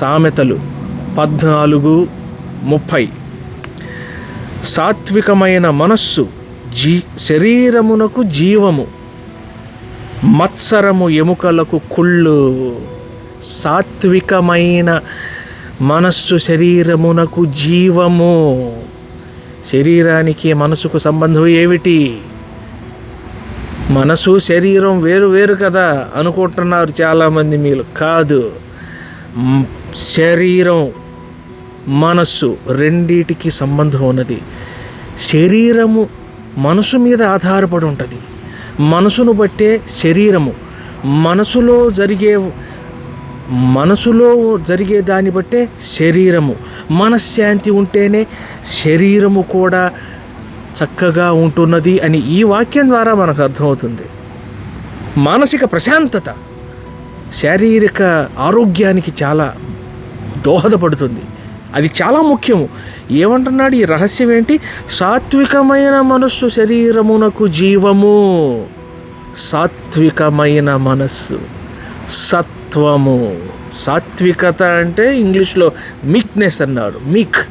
సామెతలు 14:30. సాత్వికమైన మనస్సు శరీరమునకు జీవము, మత్సరము ఎముకలకు కుళ్ళు. సాత్వికమైన మనస్సు శరీరమునకు జీవము. శరీరానికి మనసుకు సంబంధం ఏమిటి? మనసు శరీరం వేరు వేరు కదా అనుకుంటున్నారు చాలామంది. మీరు కాదు. శరీరం మనస్సు రెండిటికి సంబంధం ఉన్నది. శరీరము మనసు మీద ఆధారపడి ఉంటుంది. మనసును బట్టే శరీరము, మనసులో జరిగే దాన్ని బట్టే శరీరము. మనశ్శాంతి ఉంటేనే శరీరము కూడా చక్కగా ఉంటున్నది అని ఈ వాక్యం ద్వారా మనకు అర్థమవుతుంది. మానసిక ప్రశాంతత శారీరక ఆరోగ్యానికి చాలా దోహదపడుతుంది. అది చాలా ముఖ్యము. ఏమంటున్నాడు ఈ రహస్యం ఏంటి? సాత్వికమైన మనస్సు శరీరమునకు జీవము. సాత్వికమైన మనస్సు, సత్వము. సాత్వికత అంటే ఇంగ్లీష్లో మీక్నెస్ అన్నారు. మీక్,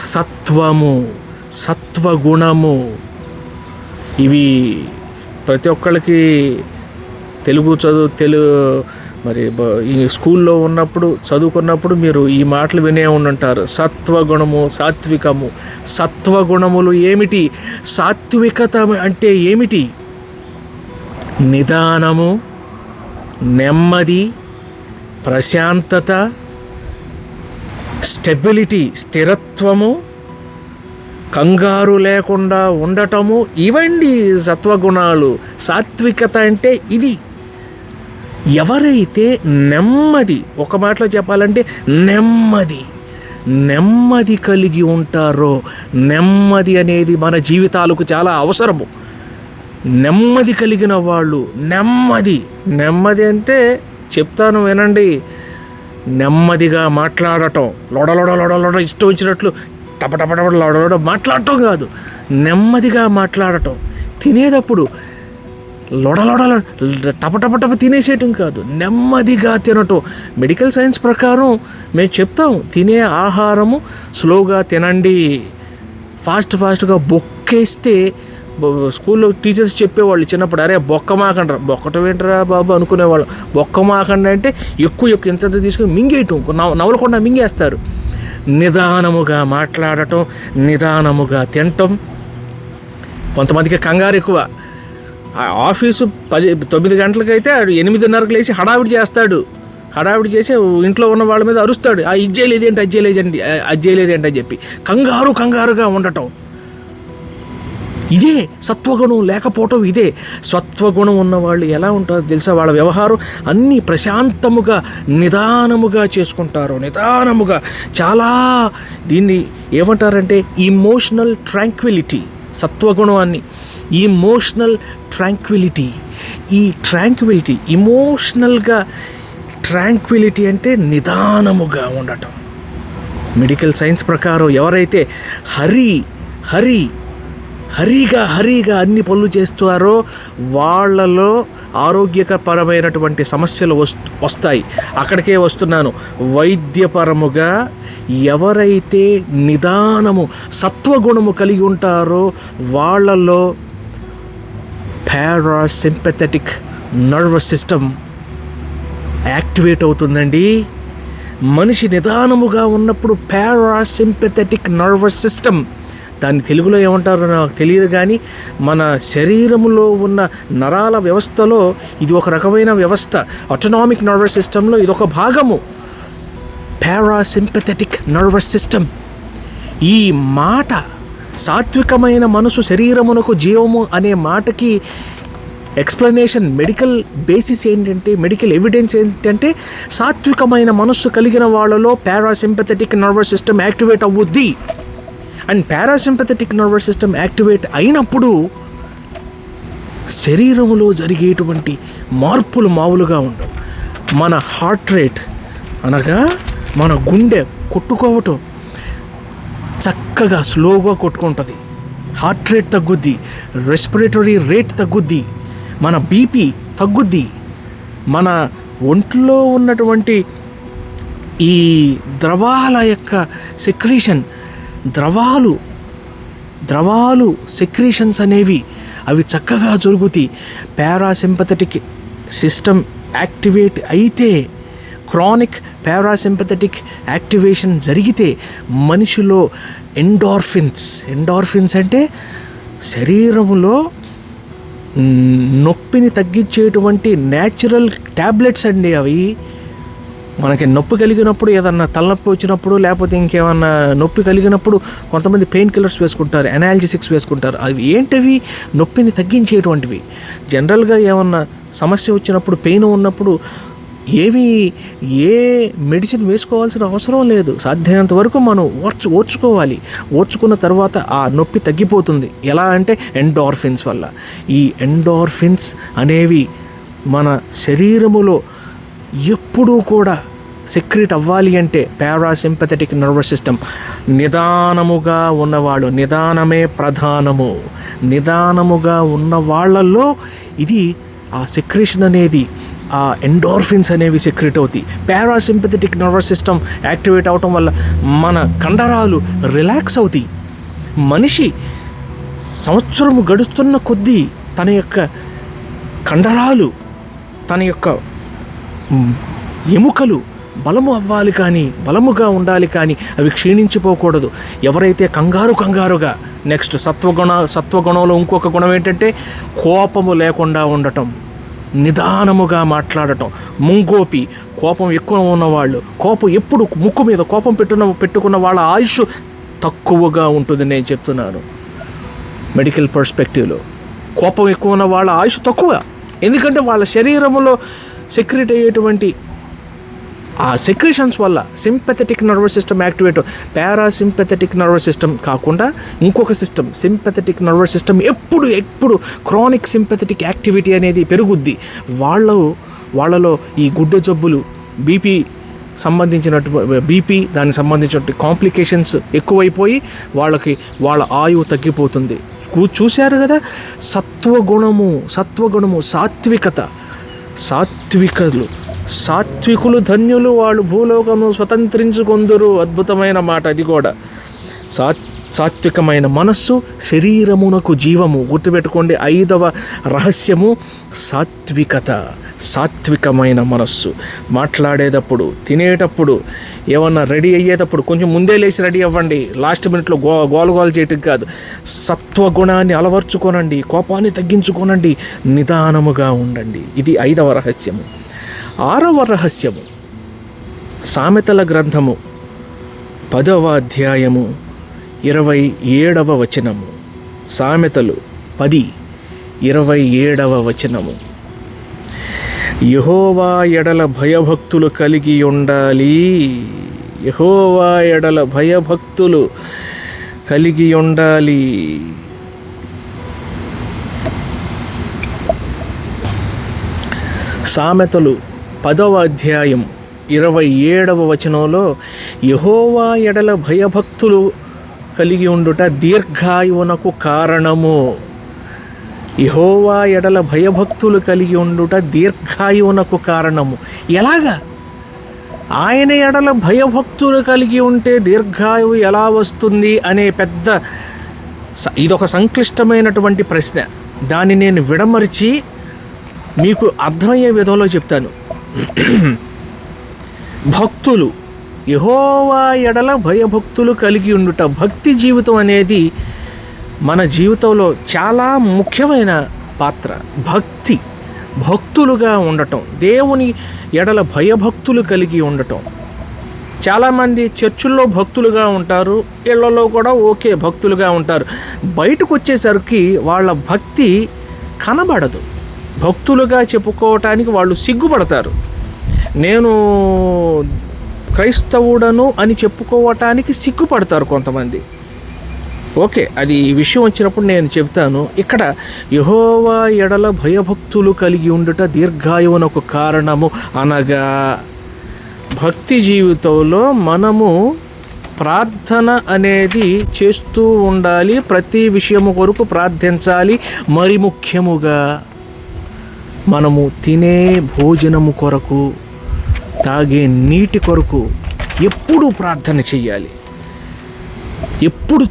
సత్వము, సత్వగుణము. ఇవి ప్రతి ఒక్కళ్ళకి మరి ఈ స్కూల్లో ఉన్నప్పుడు చదువుకున్నప్పుడు మీరు ఈ మాటలు వినే ఉండుంటారు. సత్వగుణము, సాత్వికము. సత్వగుణములు ఏమిటి? సాత్వికత అంటే ఏమిటి? నిదానము, నెమ్మది, ప్రశాంతత, స్టెబిలిటీ, స్థిరత్వము, కంగారు లేకుండా ఉండటము. ఇవండి సత్వగుణాలు. సాత్వికత అంటే ఇది. ఎవరైతే నెమ్మది, ఒక మాటలో చెప్పాలంటే నెమ్మది కలిగి ఉంటారో, నెమ్మది అనేది మన జీవితాలకు చాలా అవసరము. నెమ్మది కలిగిన వాళ్ళు, నెమ్మది అంటే చెప్తాను వినండి. నెమ్మదిగా మాట్లాడటం, లొడ ఇష్టం వచ్చినట్లు టపటపట లొడ మాట్లాడటం కాదు. నెమ్మదిగా మాట్లాడటం. తినేటప్పుడు లొడ టపటపటప తినేసేయటం కాదు, నెమ్మదిగా తినటం. మెడికల్ సైన్స్ ప్రకారం మేము చెప్తాం, తినే ఆహారము స్లోగా తినండి. ఫాస్ట్గా బొక్కేస్తే, స్కూల్లో టీచర్స్ చెప్పేవాళ్ళు చిన్నప్పుడు, అరే బొక్కమాకండ్రా. బొక్కటం ఏంటరా బాబు అనుకునేవాళ్ళు. బొక్కమాకండి అంటే ఎక్కువ ఇంత తీసుకుని మింగేయటం, నవలకుండా మింగేస్తారు. నిదానముగా మాట్లాడటం, నిదానముగా తినటం. కొంతమందికి కంగారు ఎక్కువ. ఆఫీసు 9 గంటలకైతే 8:30కి లేచి హడావిడి చేస్తాడు. హడావిడి చేసి ఇంట్లో ఉన్న వాళ్ళ మీద అరుస్తాడు. ఇది చేయలేదేంటి అని చెప్పి కంగారుగా ఉండటం. ఇదే సత్వగుణం లేకపోవటం. ఇదే సత్వగుణం ఉన్నవాళ్ళు ఎలా ఉంటారో తెలుసా? వాళ్ళ వ్యవహారం అన్నీ ప్రశాంతముగా, నిదానముగా చేసుకుంటారు. నిదానముగా చాలా, దీన్ని ఏమంటారంటే ఇమోషనల్ ట్రాంక్విలిటీ. సత్వగుణాన్ని ఇమోషనల్ ట్రాంక్విలిటీ. ఈ ట్రాంక్విలిటీ, ఇమోషనల్గా ట్రాంక్విలిటీ అంటే నిదానముగా ఉండటం. మెడికల్ సైన్స్ ప్రకారం ఎవరైతే హరిగా అన్ని పనులు చేస్తారో వాళ్ళలో ఆరోగ్యపరమైనటువంటి సమస్యలు వస్తాయి. అక్కడికే వస్తున్నాను. వైద్యపరముగా ఎవరైతే నిదానము, సత్వగుణము కలిగి ఉంటారో వాళ్ళలో పారాసింపథెటిక్ నర్వస్ సిస్టమ్ యాక్టివేట్ అవుతుందండి. మనిషి నిదానముగా ఉన్నప్పుడు పారాసింపథెటిక్ నర్వస్ సిస్టమ్, దాన్ని తెలుగులో ఏమంటారో నాకు తెలియదు కానీ మన శరీరంలో ఉన్న నరాల వ్యవస్థలో ఇది ఒక రకమైన వ్యవస్థ. ఆటోనామిక్ నర్వస్ సిస్టంలో ఇదొక భాగము, పారాసింపథెటిక్ నర్వస్ సిస్టమ్. ఈ మాట, సాత్వికమైన మనసు శరీరమునకు జీవము అనే మాటకి ఎక్స్ప్లెనేషన్, మెడికల్ బేసిస్ ఏంటంటే, మెడికల్ ఎవిడెన్స్ ఏంటంటే, సాత్వికమైన మనస్సు కలిగిన వాళ్ళలో పారాసింపథెటిక్ నర్వస్ సిస్టమ్ యాక్టివేట్ అవ్వుద్ది. And parasympathetic nervous system activate అయినప్పుడు శరీరములో జరిగేటువంటి మార్పులు మామూలుగా ఉండవు. మన హార్ట్ రేట్, అనగా మన గుండె కొట్టుకోవటం చక్కగా స్లోగా కొట్టుకుంటుంది. హార్ట్ రేట్ తగ్గుద్ది, రెస్పిరేటరీ రేట్ తగ్గుద్ది, మన బీపీ తగ్గుద్ది, మన ఒంట్లో ఉన్నటువంటి ఈ ద్రవాల యొక్క సెక్రీషన్, ద్రవాలు సెక్రీషన్స్ అనేవి అవి చక్కగా జరుగుతాయి. పారాసింపథెటిక్ సిస్టమ్ యాక్టివేట్ అయితే, క్రానిక్ పారాసింపథెటిక్ యాక్టివేషన్ జరిగితే మనిషిలో ఎండార్ఫిన్స్ అంటే శరీరంలో నొప్పిని తగ్గించేటువంటి న్యాచురల్ ట్యాబ్లెట్స్ అండి. అవి మనకి నొప్పి కలిగినప్పుడు, ఏదన్నా తలనొప్పి వచ్చినప్పుడు, లేకపోతే ఇంకేమన్నా నొప్పి కలిగినప్పుడు కొంతమంది పెయిన్ కిల్లర్స్ వేసుకుంటారు, ఎనాల్జెసిక్స్ వేసుకుంటారు. అవి ఏంటివి? నొప్పిని తగ్గించేటువంటివి. జనరల్గా ఏమన్నా సమస్య వచ్చినప్పుడు, పెయిన్ ఉన్నప్పుడు ఏ మెడిసిన్ వేసుకోవాల్సిన అవసరం లేదు. సాధ్యమైనంత వరకు మనం ఓర్చుకోవాలి. ఓర్చుకున్న తర్వాత ఆ నొప్పి తగ్గిపోతుంది. ఎలా అంటే ఎండార్ఫిన్స్ వల్ల. ఈ ఎండార్ఫిన్స్ అనేవి మన శరీరములో ఎప్పుడూ కూడా సెక్రెట్ అవ్వాలి అంటే పారాసింపథెటిక్ నర్వస్ సిస్టమ్ నిదానముగా ఉన్నవాళ్ళు, నిదానమే ప్రధానము, నిదానముగా ఉన్న వాళ్ళల్లో ఇది ఆ సెక్రేషన్ అనేది, ఆ ఎండార్ఫిన్స్ అనేవి సెక్రెట్ అవుతాయి. పారాసింపథెటిక్ నర్వస్ సిస్టమ్ యాక్టివేట్ అవటం వల్ల మన కండరాలు రిలాక్స్ అవుతాయి. మనిషి సంవత్సరము గడుస్తున్న కొద్దీ తన యొక్క కండరాలు, తన యొక్క ఎముకలు బలముగా ఉండాలి కానీ అవి క్షీణించిపోకూడదు. ఎవరైతే కంగారుగా నెక్స్ట్ సత్వగుణంలో ఇంకొక గుణం ఏంటంటే కోపము లేకుండా ఉండటం, నిదానముగా మాట్లాడటం. ముంగోపి, కోపం ఎక్కువ ఉన్నవాళ్ళు, ఎప్పుడు ముక్కు మీద కోపం పెట్టుకున్న వాళ్ళ ఆయుష్ తక్కువగా ఉంటుంది. నేను చెప్తున్నాను మెడికల్ పర్స్పెక్టివ్లో. కోపం ఎక్కువ ఉన్న వాళ్ళ ఆయుష్ తక్కువ. ఎందుకంటే వాళ్ళ శరీరంలో సెక్రెట్ అయ్యేటువంటి ఆ సెక్రేషన్స్ వల్ల sympathetic nervous system activate. Parasympathetic nervous system కాకుండా ఇంకొక సిస్టమ్, సింపథెటిక్ నర్వస్ సిస్టమ్ ఎప్పుడు క్రానిక్ సింపథెటిక్ యాక్టివిటీ అనేది పెరుగుద్ది. వాళ్ళలో ఈ గుడ్డె జబ్బులు, బీపీ దానికి సంబంధించినటువంటి కాంప్లికేషన్స్ ఎక్కువైపోయి వాళ్ళ ఆయువు తగ్గిపోతుంది. చూశారు కదా, సత్వగుణము, సాత్వికులు ధన్యులు, వాళ్ళు భూలోకము స్వతంత్రించుకొందురు. అద్భుతమైన మాట అది కూడా. సాత్వికమైన మనస్సు శరీరమునకు జీవము. గుర్తుపెట్టుకోండి, 5వ రహస్యము సాత్వికమైన మనస్సు. మాట్లాడేటప్పుడు, తినేటప్పుడు, ఏమన్నా రెడీ అయ్యేటప్పుడు కొంచెం ముందే లేచి రెడీ అవ్వండి. లాస్ట్ మినిట్లో గోలు చేయటం కాదు. సత్వగుణాన్ని అలవర్చుకోనండి, కోపాన్ని తగ్గించుకోనండి, నిదానముగా ఉండండి. ఇది 5వ రహస్యము. 6వ రహస్యము సామెతల గ్రంథము 10వ అధ్యాయము 27వ వచనము. సామెతలు 10:27వ వచనము. యెహోవా ఎడల భయభక్తులు కలిగి ఉండాలి. యెహోవా ఎడల భయభక్తులు కలిగి ఉండాలి. సామెతలు 10వ అధ్యాయం 27వ వచనంలో యెహోవా ఎడల భయభక్తులు కలిగి ఉండుట దీర్ఘాయువునకు కారణము. యెహోవా ఎడల భయభక్తులు కలిగి ఉండుట దీర్ఘాయువునకు కారణము. ఎలాగా? ఆయన ఎడల భయభక్తులు కలిగి ఉంటే దీర్ఘాయువు ఎలా వస్తుంది అనే ఇదొక సంక్లిష్టమైనటువంటి ప్రశ్న. దాన్ని నేను విడమరిచి మీకు అర్థమయ్యే విధంలో చెప్తాను. భక్తులు, యెహోవా ఎడల భయభక్తులు కలిగి ఉండుట. భక్తి జీవితం అనేది మన జీవితంలో చాలా ముఖ్యమైన పాత్ర. భక్తులుగా ఉండటం, దేవుని ఎడల భయభక్తులు కలిగి ఉండటం. చాలామంది చర్చుల్లో భక్తులుగా ఉంటారు, ఇళ్లలో కూడా భక్తులుగా ఉంటారు. బయటకు వచ్చేసరికి వాళ్ళ భక్తి కనబడదు. భక్తులుగా చెప్పుకోవటానికి వాళ్ళు సిగ్గుపడతారు. నేను క్రైస్తవుడను అని చెప్పుకోవటానికి సిగ్గుపడతారు కొంతమంది. అది ఈ విషయం వచ్చినప్పుడు నేను చెప్తాను. ఇక్కడ యెహోవా ఎడల భయభక్తులు కలిగి ఉండుట దీర్ఘాయువునకు కారణము అనగా, భక్తి జీవితంలో మనము ప్రార్థన అనేది చేస్తూ ఉండాలి. ప్రతి విషయము కొరకు ప్రార్థించాలి. మరి ముఖ్యముగా మనము తినే భోజనము కొరకు, తాగే నీటి కొరకు ఎప్పుడు ప్రార్థన చెయ్యాలి. ఎప్పుడు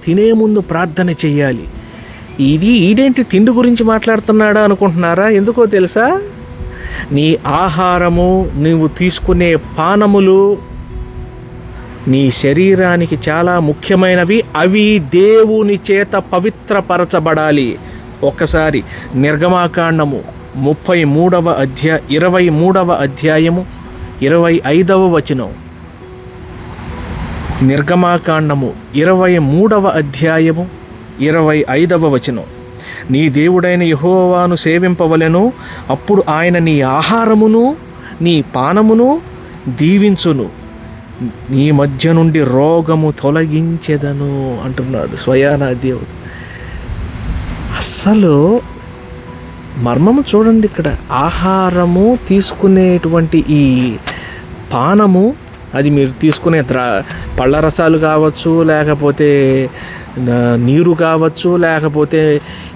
తినే ముందు ప్రార్థన చెయ్యాలి. ఈడేంటి తిండి గురించి మాట్లాడుతున్నాడా అనుకుంటున్నారా? ఎందుకో తెలుసా? నీ ఆహారము, నీవు తీసుకునే పానములు నీ శరీరానికి చాలా ముఖ్యమైనవి. అవి దేవుని చేత పవిత్రపరచబడాలి. ఒక్కసారి నిర్గమాకాండము 23వ అధ్యాయము 25వ వచనం. నిర్గమాకాండము 23వ అధ్యాయము 25వ వచనం. నీ దేవుడైన యెహోవాను సేవింపవలెను, అప్పుడు ఆయన నీ ఆహారమును నీ పానమును దీవించును, నీ మధ్య నుండి రోగము తొలగించెదను అంటున్నాడు స్వయానా దేవుడు. అస్సలు మర్మము చూడండి ఇక్కడ. ఆహారము తీసుకునేటువంటి ఈ పానము, అది మీరు తీసుకునే పళ్ళ రసాలు కావచ్చు, లేకపోతే నీరు కావచ్చు, లేకపోతే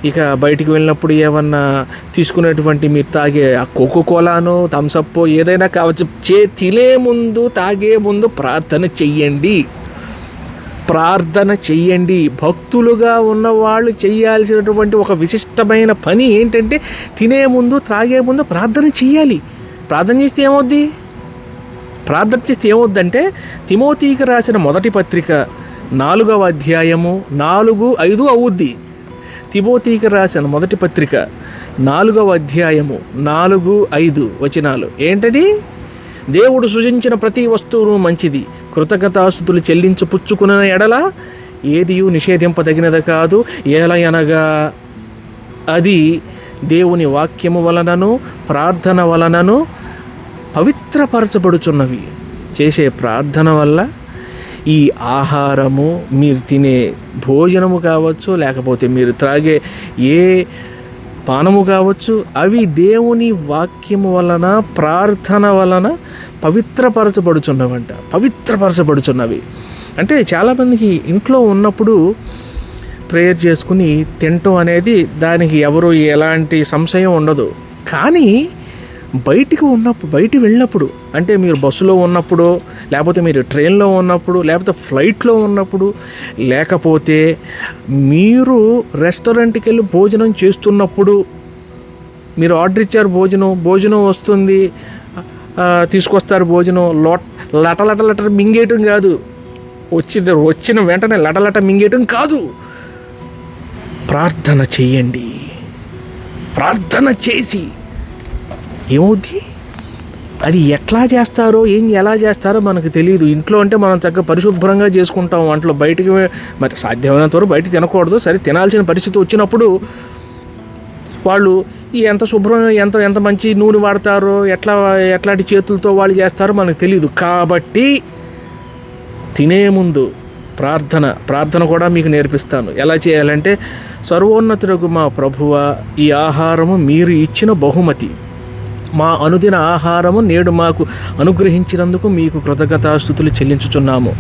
ఇక బయటికి వెళ్ళినప్పుడు ఏమన్నా తీసుకునేటువంటి మీరు తాగే కోకోకోలానో థమ్సప్ ఏదైనా కావచ్చు, తినే ముందు తాగే ముందు ప్రార్థన చెయ్యండి. భక్తులుగా ఉన్నవాళ్ళు చేయాల్సినటువంటి ఒక విశిష్టమైన పని ఏంటంటే తినే ముందు త్రాగే ముందు ప్రార్థన చెయ్యాలి. ప్రార్థన చేస్తే ఏమవుద్దంటే తిమోతికి రాసిన మొదటి పత్రిక 4వ అధ్యాయము 4-5 అవుద్ది. తిమోతికి రాసిన మొదటి పత్రిక 4వ అధ్యాయము 4-5 వచనాలు ఏంటది? దేవుడు సృజించిన ప్రతి వస్తువును మంచిది, కృతజ్ఞతాస్తుతులు చెల్లించి పుచ్చుకున్న ఎడల ఏదియూ నిషేధింపదగినది కాదు, ఏలయనగా అది దేవుని వాక్యము వలనను ప్రార్థన వలనను పవిత్రపరచబడుచున్నవి. చేసే ప్రార్థన వల్ల ఈ ఆహారము, మీరు తినే భోజనము కావచ్చు, లేకపోతే మీరు త్రాగే ఏ పానము కావచ్చు, అవి దేవుని వాక్యము వలన ప్రార్థన వలన పవిత్రపరచబడుచున్నవి. అంటే చాలామందికి ఇంట్లో ఉన్నప్పుడు ప్రేయర్ చేసుకుని తినటం అనేది దానికి ఎవరు ఎలాంటి సంశయం ఉండదు. కానీ బయటికి వెళ్ళినప్పుడు, అంటే మీరు బస్సులో ఉన్నప్పుడు, లేకపోతే మీరు ట్రైన్లో ఉన్నప్పుడు, లేకపోతే ఫ్లైట్లో ఉన్నప్పుడు, లేకపోతే మీరు రెస్టారెంట్కి వెళ్ళి భోజనం చేస్తున్నప్పుడు, మీరు ఆర్డర్ ఇచ్చారు, భోజనం వస్తుంది, తీసుకొస్తారు భోజనం, లట మింగేయటం కాదు, వచ్చిన వెంటనే లట మింగేయటం కాదు. ప్రార్థన చెయ్యండి. ప్రార్థన చేసి ఏమవుద్ది? అది ఎలా చేస్తారో మనకు తెలియదు. ఇంట్లో అంటే మనం చక్కగా పరిశుభ్రంగా చేసుకుంటాం వంటలో. బయటికి మరి సాధ్యమైనంత వరకు బయట తినకూడదు. సరే, తినాల్సిన పరిస్థితి వచ్చినప్పుడు వాళ్ళు ఎంత శుభ్రం, ఎంత మంచి నూనె వాడతారో, ఎట్లాంటి చేతులతో వాళ్ళు చేస్తారో మనకు తెలియదు. కాబట్టి తినే ముందు ప్రార్థన కూడా మీకు నేర్పిస్తాను. ఎలా చేయాలంటే, సర్వోన్నతుడగు మా ప్రభువా, ఈ ఆహారము మీరు ఇచ్చిన బహుమతి, మా అనుదిన ఆహారము నేడు మాకు అనుగ్రహించినందుకు మీకు కృతజ్ఞతాస్తుతులు చెల్లించుచున్నాము.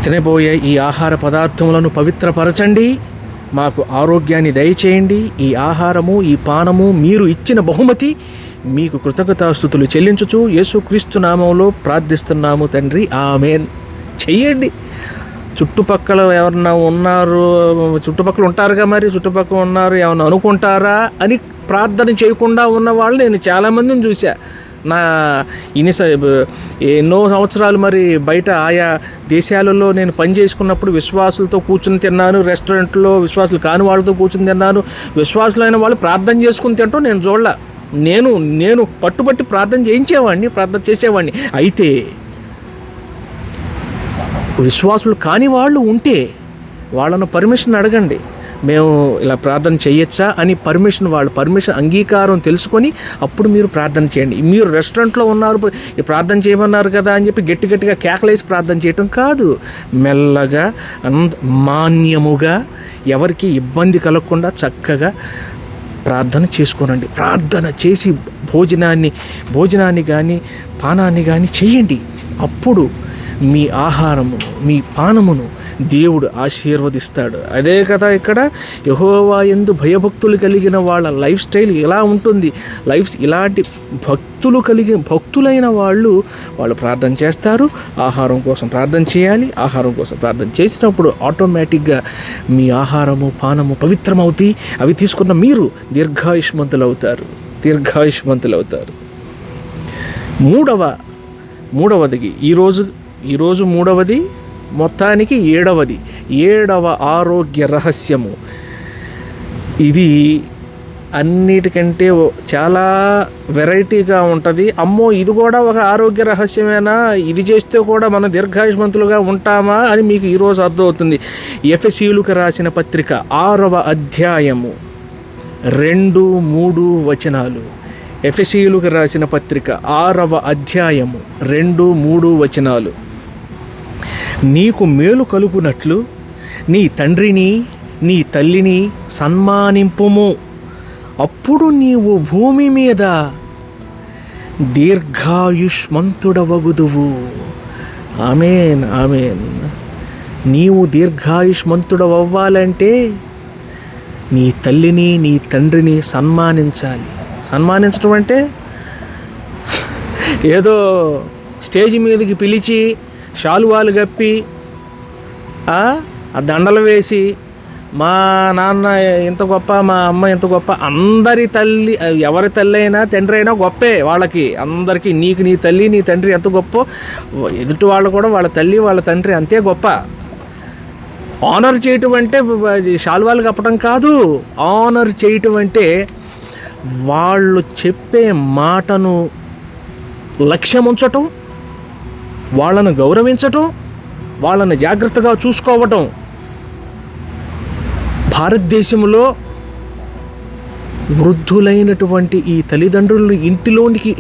తినబోయే ఈ ఆహార పదార్థములను పవిత్రపరచండి, మాకు ఆరోగ్యాన్ని దయచేయండి. ఈ ఆహారము, ఈ పానము మీరు ఇచ్చిన బహుమతి, మీకు కృతజ్ఞతాస్తుతులు చెల్లించుచు యేసుక్రీస్తు నామములో ప్రార్థిస్తున్నాము తండ్రి, ఆమేన్. చెయ్యండి. చుట్టుపక్కల ఎవరన్నా ఉన్నారు, చుట్టుపక్కల ఉంటారుగా, మరి చుట్టుపక్కల ఉన్నారు ఏమన్నా అనుకుంటారా అని ప్రార్థన చేయకుండా ఉన్న వాళ్ళు నేను చాలామందిని చూసా. ఎన్నో సంవత్సరాలు మరి బయట ఆయా దేశాలలో నేను పని చేసుకున్నప్పుడు విశ్వాసులతో కూర్చుని తిన్నాను, రెస్టారెంట్లో విశ్వాసులు కాని వాళ్ళతో కూర్చుని తిన్నాను. విశ్వాసులైన వాళ్ళు ప్రార్థన చేసుకుని తింటాం నేను చూడలే. నేను పట్టుబట్టి ప్రార్థన చేసేవాడిని. అయితే విశ్వాసులు కాని వాళ్ళు ఉంటే వాళ్ళను పర్మిషన్ అడగండి, మేము ఇలా ప్రార్థన చేయొచ్చా అని. పర్మిషన్ అంగీకారం తెలుసుకొని అప్పుడు మీరు ప్రార్థన చేయండి. మీరు రెస్టారెంట్లో ఉన్నారు, ప్రార్థన చేయమన్నారు కదా అని చెప్పి గట్టిగా కేకలేసి ప్రార్థన చేయటం కాదు. మెల్లగా, మాన్యముగా, ఎవరికి ఇబ్బంది కలగకుండా చక్కగా ప్రార్థన చేసుకోనండి. ప్రార్థన చేసి భోజనాన్ని కానీ పానాన్ని కానీ చెయ్యండి. అప్పుడు మీ ఆహారమును, మీ పానమును దేవుడు ఆశీర్వదిస్తాడు. అదే కదా ఇక్కడ యెహోవా యందు భయభక్తులు కలిగిన వాళ్ళ లైఫ్ స్టైల్ ఎలా ఉంటుంది. ఇలాంటి భక్తులైన వాళ్ళు ప్రార్థన చేస్తారు, ఆహారం కోసం ప్రార్థన చేయాలి. ఆహారం కోసం ప్రార్థన చేసినప్పుడు ఆటోమేటిక్గా మీ ఆహారము పానము పవిత్రమవుతాయి. అవి తీసుకున్న మీరు దీర్ఘాయుష్మంతులు అవుతారు. మూడవది ఈరోజు మూడవది, మొత్తానికి ఏడవ ఆరోగ్య రహస్యము. ఇది అన్నిటికంటే చాలా వెరైటీగా ఉంటుంది. అమ్మో, ఇది కూడా ఒక ఆరోగ్య రహస్యమేనా, ఇది చేస్తే కూడా మనం దీర్ఘాయుష్మంతులుగా ఉంటామా అని మీకు ఈరోజు అర్థమవుతుంది. ఎఫెసీయులకు రాసిన పత్రిక 6వ అధ్యాయము 2-3 వచనాలు. ఎఫెసీయులకు రాసిన పత్రిక 6వ అధ్యాయము 2-3 వచనాలు. నీకు మేలు కలుగునట్లు నీ తండ్రిని నీ తల్లిని సన్మానింపుము, అప్పుడు నీవు భూమి మీద దీర్ఘాయుష్మంతుడవగుదువు. ఆమేన్. నీవు దీర్ఘాయుష్మంతుడవ్వాలంటే నీ తల్లిని నీ తండ్రిని సన్మానించాలి. సన్మానించడం అంటే ఏదో స్టేజ్ మీదకి పిలిచి శాలువాలు కప్పి ఆ దండలు వేసి మా నాన్న ఎంత గొప్ప, మా అమ్మ ఎంత గొప్ప, అందరి తల్లి, ఎవరి తల్లి అయినా తండ్రి అయినా గొప్పే వాళ్ళకి అందరికీ. నీకు నీ తల్లి నీ తండ్రి ఎంత గొప్ప, ఎదుటి వాళ్ళు కూడా వాళ్ళ తల్లి వాళ్ళ తండ్రి అంతే గొప్ప. ఆనర్ చేయటం అంటే శాలువాలు కప్పడం కాదు. ఆనర్ చేయటం అంటే వాళ్ళు చెప్పే మాటను లక్ష్యం ఉంచటం, వాళ్ళను గౌరవించటం, వాళ్ళను జాగ్రత్తగా చూసుకోవటం. భారతదేశంలో వృద్ధులైనటువంటి ఈ తల్లిదండ్రులను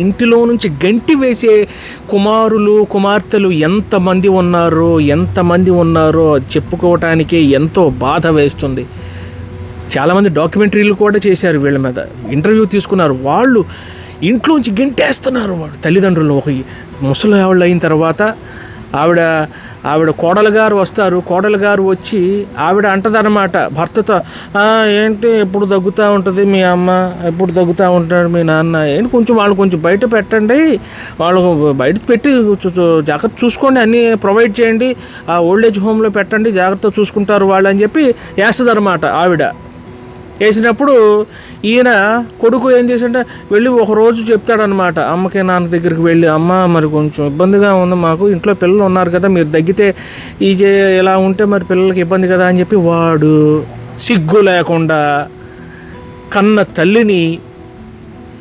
ఇంటిలో నుంచి గంటి వేసే కుమార్తెలు ఎంతమంది ఉన్నారో చెప్పుకోవటానికే ఎంతో బాధ వేస్తుంది. చాలామంది డాక్యుమెంటరీలు కూడా చేశారు, వీళ్ళ మీద ఇంటర్వ్యూ తీసుకున్నారు. వాళ్ళు ఇంట్లోంచి గంటేస్తున్నారు తల్లిదండ్రులను. ఒక ముసలి ఆవిడ అయిన తర్వాత ఆవిడ కోడలు గారు వస్తారు. కోడలు గారు వచ్చి ఆవిడ అంటదన్నమాట భర్తతో, ఏంటి ఎప్పుడు దగ్గుతూ ఉంటుంది మీ అమ్మ, ఎప్పుడు దగ్గుతూ ఉంటాడు మీ నాన్న, ఏంటి వాళ్ళు కొంచెం బయట పెట్టండి, వాళ్ళు బయట పెట్టి జాగ్రత్త చూసుకోండి, అన్నీ ప్రొవైడ్ చేయండి, ఆ ఓల్డేజ్ హోమ్లో పెట్టండి, జాగ్రత్తగా చూసుకుంటారు వాళ్ళు అని చెప్పి వేస్తుందన్నమాట ఆవిడ. వేసినప్పుడు ఈయన కొడుకు ఏం చేసింటే వెళ్ళి ఒకరోజు చెప్తాడనమాట అమ్మకి నాన్న దగ్గరికి వెళ్ళి, అమ్మ మరి కొంచెం ఇబ్బందిగా ఉంది మాకు, ఇంట్లో పిల్లలు ఉన్నారు కదా, మీరు దగ్గితే ఇలా ఉంటే మరి పిల్లలకి ఇబ్బంది కదా అని చెప్పి వాడు సిగ్గు లేకుండా కన్న తల్లిని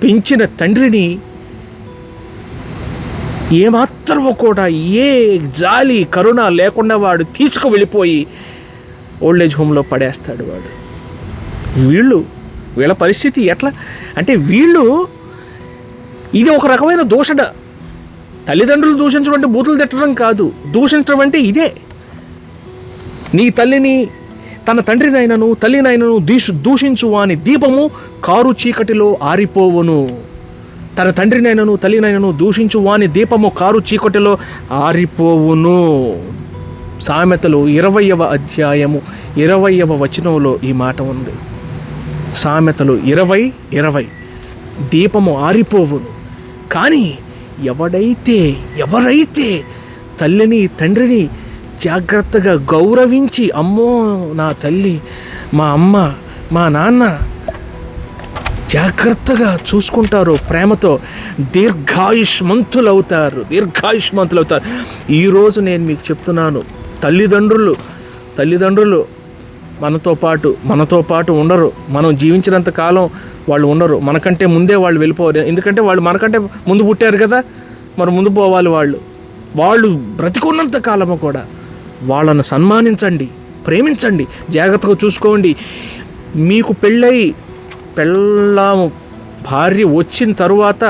పెంచిన తండ్రిని ఏమాత్రం కూడా ఏ జాలి కరుణ లేకుండా వాడు తీసుకు వెళ్ళిపోయి ఓల్డేజ్ హోమ్లో పడేస్తాడు వాడు. వీళ్ళ పరిస్థితి ఎట్లా అంటే ఇది ఒక రకమైన దూషణ. తల్లిదండ్రులు దూషించడం అంటే బూతులు తిట్టడం కాదు, దూషించడం అంటే ఇదే. నీ తల్లిని తన తండ్రినైనను తల్లినైనను దూషించు వాని దీపము కారు చీకటిలో ఆరిపోవును. తన తండ్రినైనను తల్లినైనను దూషించు వాని దీపము కారు చీకటిలో ఆరిపోవును. సామెతలు 20వ అధ్యాయము 20వ వచనంలో ఈ మాట ఉంది. సామెతలు 20:20 దీపము ఆరిపోవును. కానీ ఎవరైతే తల్లిని తండ్రిని జాగ్రత్తగా గౌరవించి, అమ్మో నా తల్లి మా అమ్మ మా నాన్న జాగ్రత్తగా చూసుకుంటారో ప్రేమతో, దీర్ఘాయుష్మంతులు అవుతారు. ఈరోజు నేను మీకు చెప్తున్నాను, తల్లిదండ్రులు మనతో పాటు ఉండరు. మనం జీవించినంత కాలం వాళ్ళు ఉండరు. మనకంటే ముందే వాళ్ళు వెళ్ళిపోవాలి. ఎందుకంటే వాళ్ళు మనకంటే ముందు పుట్టారు కదా, మరి ముందు పోవాలి. వాళ్ళు బ్రతికున్నంత కాలము కూడా వాళ్ళను సన్మానించండి, ప్రేమించండి, జాగ్రత్తగా చూసుకోండి. మీకు పెళ్ళాము భార్య వచ్చిన తరువాత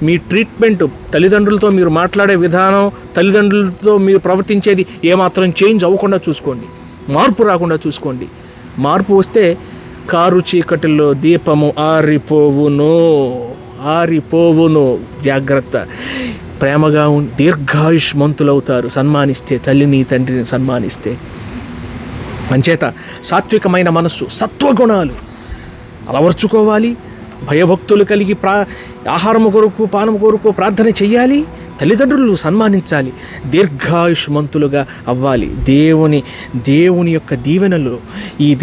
మీ ట్రీట్మెంట్, తల్లిదండ్రులతో మీరు మాట్లాడే విధానం, తల్లిదండ్రులతో మీరు ప్రవర్తించేది ఏమాత్రం చేంజ్ అవ్వకుండా చూసుకోండి, మార్పు రాకుండా చూసుకోండి. మార్పు వస్తే కారు చీకటిలో దీపము ఆరిపోవును. జాగ్రత్త. ప్రేమగా దీర్ఘాయుష్మంతులవుతారు సన్మానిస్తే, తల్లిని తండ్రిని సన్మానిస్తే. అంచేత సాత్వికమైన మనస్సు, సత్వగుణాలు అలవర్చుకోవాలి. భయభక్తులు కలిగి ఆహారము కొరకు పానము కొరకు ప్రార్థన చెయ్యాలి. తల్లిదండ్రులు సన్మానించాలి. దీర్ఘాయుష్మంతులుగా అవ్వాలి. దేవుని యొక్క దీవెనలు ఈ